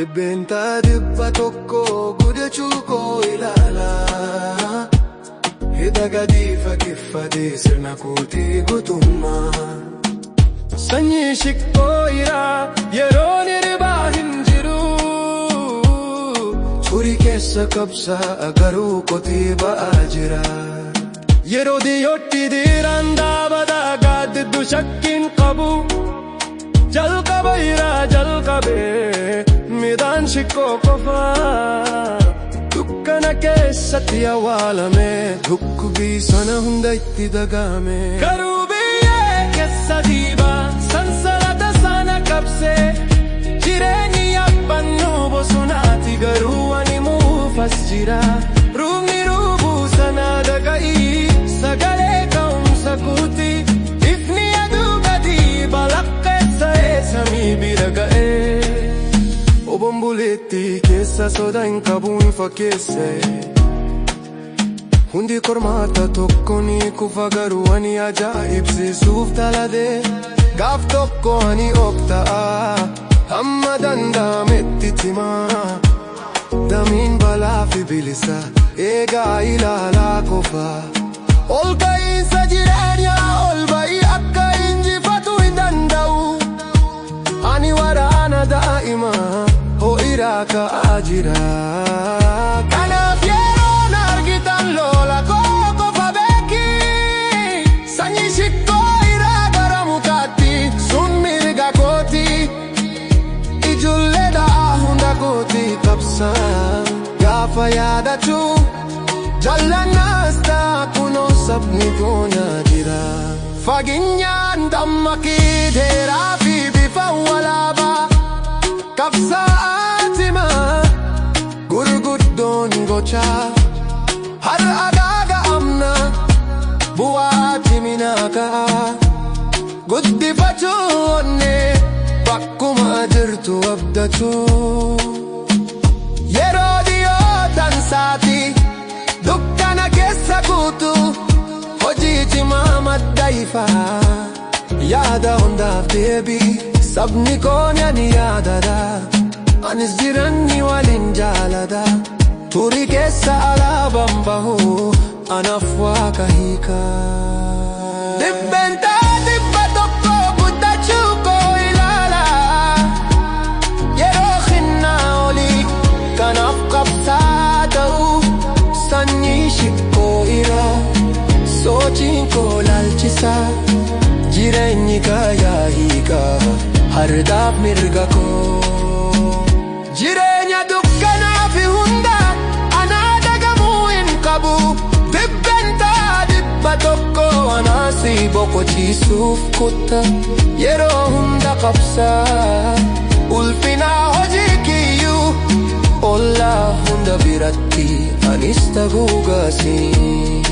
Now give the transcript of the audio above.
Dibbeentaa dhibba tokko gudachuu koo ilaala. Hidha gadi fakkeeffatee sirna kootii guutummaa. Sanyii shikkooyiraa yeroon hiribaa hin jiru. Turii keessa qabsaa garuu kotii ba'aa jira. Yeroo dhiyootti dhiiraan dhaabataa gaaddiddu shakkiin qabu. Jalqaba irraa jalqabee midhaan shikkoo qofaa. Dukkana keessatti awwaalame dhukkubii sana hunda itti dagame. Garuu biyyee keessa dhiibaa sansalata sana qabsee. Jireenyi yaabbannoo bosonaati garuu ani muufas jira. Ruumni ruubuu sana dhaga'ii sagalee ka'umsa kuuti. Ifni aduu gadi balaqqeessa'ee samii bira ga'ee. Obon buleetti keessa sodaa hin qabu hin fakkeesse. Hundi kormaata tokko ni kufa garuu ani ajaa'ibsiisuuf taladee. Gaaf tokko ani okta'a hamma danda'ametti timaa. Damiin balaa fi bilisa eegaa ilaalaa qofa. Ol ka'iinsa jireenyaa ol ba'ii akka injifatu hin danda'u. Ani waraana daa'imaa ho'iraa ka'aa jira. Kanaaf yeroon argitan lola koo qofa beeki. Sanyii shikkoo irraa gara mukaatti sun mirga kooti. Ijoollee da'aa hunda kooti qabsaa. Gaafa yaadachuu jallannaas ta'a kunoo sabni goonaa jira. Fageenyaan dammaqii dheeraa fi bifa walaabaa. Qabsaa'aatima gurguddoon gochaa. Har'a gaaga'amna bu'aa ciminaa ka'a. Guddifachuu onnee bakkuma jirtu abdachuu. Yeroo dhiyootan saati dukkana keessa guutu. Hojii cimaa madda ifaa yaada hundaaf deebii. Sabni kooni ani yaadada anis jiranni waliin jaalada. Turii keessa alaabaan bahu anaaf waaqa hiika. Dibbeentaa dhibba tokko guddachuu koo ilaala. Yeroo xinnaa olii kanaaf qabsaa ta'u. Sanyii shikkoo irraa sochiin koo laalchisa. Jireenyi kaayaa hiika hardaaf mirga koo. Jireenya dukkanaa fi hunda anaa dagamuu hin qabu. Dibbeentaa dhibba tokko anaasi boqochiisuuf kutta. Yeroo hunda qabsaa ulfinaa hojii kiyyuu. Ollaa hunda biratti anis ta'uu gaasii.